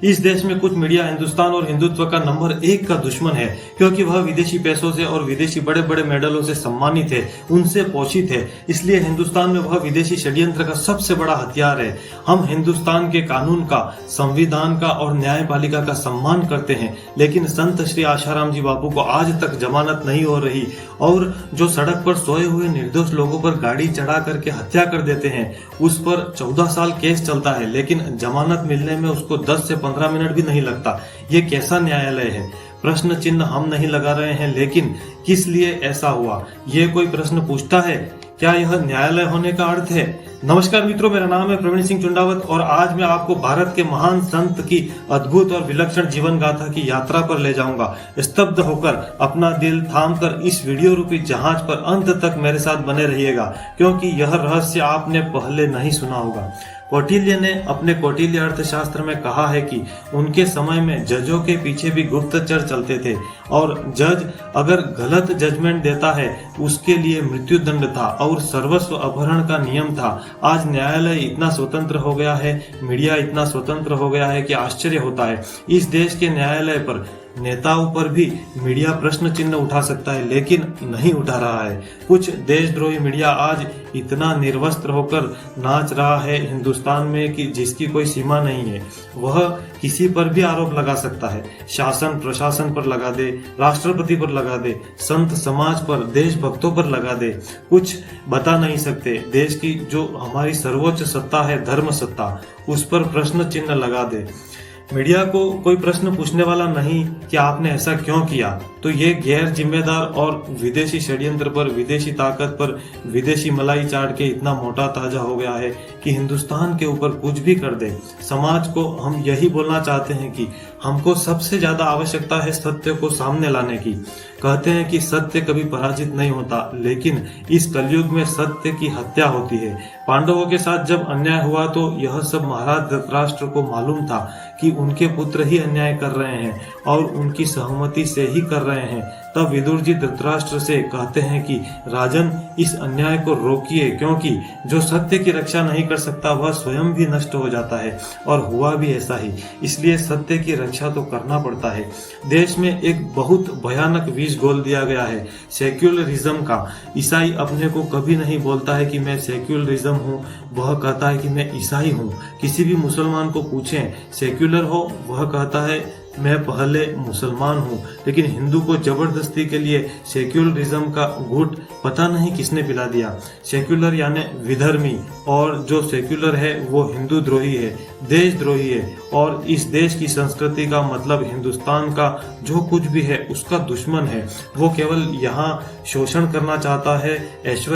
इस देश में कुछ मीडिया हिंदुस्तान और हिंदुत्व का नंबर 1 का दुश्मन है, क्योंकि वह विदेशी पैसों से और विदेशी बड़े बड़े मेडलों से सम्मानित है, उनसे पोषित है। इसलिए हिंदुस्तान में वह विदेशी षड्यंत्र का सबसे बड़ा हथियार है। हम हिंदुस्तान के कानून का, संविधान का और न्यायपालिका का सम्मान करते हैं, लेकिन संत श्री आशाराम जी बापू को आज तक जमानत नहीं हो रही और जो सड़क पर सोए हुए निर्दोष लोगों पर गाड़ी चढ़ा करके हत्या कर देते हैं, उस पर 14 साल केस चलता है, लेकिन जमानत मिलने में उसको 10 से 15 मिनट भी नहीं लगता। ये कैसा न्यायालय है? प्रश्न चिन्ह हम नहीं लगा रहे हैं, लेकिन किस लिए ऐसा हुआ, ये कोई प्रश्न पूछता है? क्या यह न्यायालय होने का अर्थ है? नमस्कार मित्रों, मेरा नाम है प्रवीण सिंह चुंडावत और आज मैं आपको भारत के महान संत की अद्भुत और विलक्षण जीवन गाथा की यात्रा पर ले जाऊंगा। स्तब्ध होकर अपना दिल थामकर इस वीडियो रूपी जहाज पर अंत तक मेरे साथ बने रहिएगा, क्योंकि यह रहस्य आपने पहले नहीं सुना होगा। कौटिल्य ने अपने कौटिल्य अर्थशास्त्र में कहा है कि उनके समय में जजों के पीछे भी गुप्तचर चलते थे और जज अगर गलत जजमेंट देता है उसके लिए मृत्यु दंड था और सर्वस्व अपहरण का नियम था। आज न्यायालय इतना स्वतंत्र हो गया है, मीडिया इतना स्वतंत्र हो गया है कि आश्चर्य होता है। इस देश के न्यायालय पर, नेताओं पर भी मीडिया प्रश्न चिन्ह उठा सकता है, लेकिन नहीं उठा रहा है। कुछ देशद्रोही मीडिया आज इतना निर्वस्त्र होकर नाच रहा है हिंदुस्तान में कि जिसकी कोई सीमा नहीं है। वह किसी पर भी आरोप लगा सकता है, शासन प्रशासन पर लगा दे, राष्ट्रपति पर लगा दे, संत समाज पर, देशभक्तों पर लगा दे। कुछ बता नहीं सकते। देश की जो हमारी सर्वोच्च सत्ता है, धर्म सत्ता, उस पर प्रश्न चिन्ह लगा दे। मीडिया को कोई प्रश्न पूछने वाला नहीं कि आपने ऐसा क्यों किया, तो ये गैर जिम्मेदार और विदेशी षड्यंत्र पर, विदेशी ताकत पर, विदेशी मलाई चाट के इतना मोटा ताजा हो गया है कि हिंदुस्तान के ऊपर कुछ भी कर दे। समाज को हम यही बोलना चाहते हैं कि हमको सबसे ज्यादा आवश्यकता है सत्य को सामने लाने की। कहते हैं कि सत्य कभी पराजित नहीं होता, लेकिन इस कलयुग में सत्य की हत्या होती है। पांडवों के साथ जब अन्याय हुआ तो यह सब महाराज धृतराष्ट्र को मालूम था कि उनके पुत्र ही अन्याय कर रहे हैं और उनकी सहमति से ही कर रहे हैं। तब विदुर जी धृतराष्ट्र से कहते हैं कि राजन, इस अन्याय को रोकिए, क्योंकि जो सत्य की रक्षा नहीं कर सकता वह स्वयं भी नष्ट हो जाता है। और हुआ भी ऐसा ही, इसलिए सत्य की रक्षा तो करना पड़ता है। देश में एक बहुत भयानक विष घोल दिया गया है, सेक्युलरिज्म का। ईसाई अपने को कभी नहीं बोलता है कि मैं सेक्युलरिज्म हूँ, वह कहता है कि मैं ईसाई हूँ। किसी भी मुसलमान को पूछें सेक्युलर हो, वह कहता है मैं पहले मुसलमान हूँ। लेकिन हिंदू को जबरदस्ती के लिए सेक्युलरिज्म का घूंट पता नहीं किसने पिला दिया। सेक्युलर यानी विधर्मी, और जो सेक्युलर है वो हिंदू द्रोही है, देशद्रोही है, और इस देश की संस्कृति का मतलब हिंदुस्तान का जो कुछ भी है उसका दुश्मन है। वो केवल यहाँ शोषण करना चाहता है, ऐश्वर्य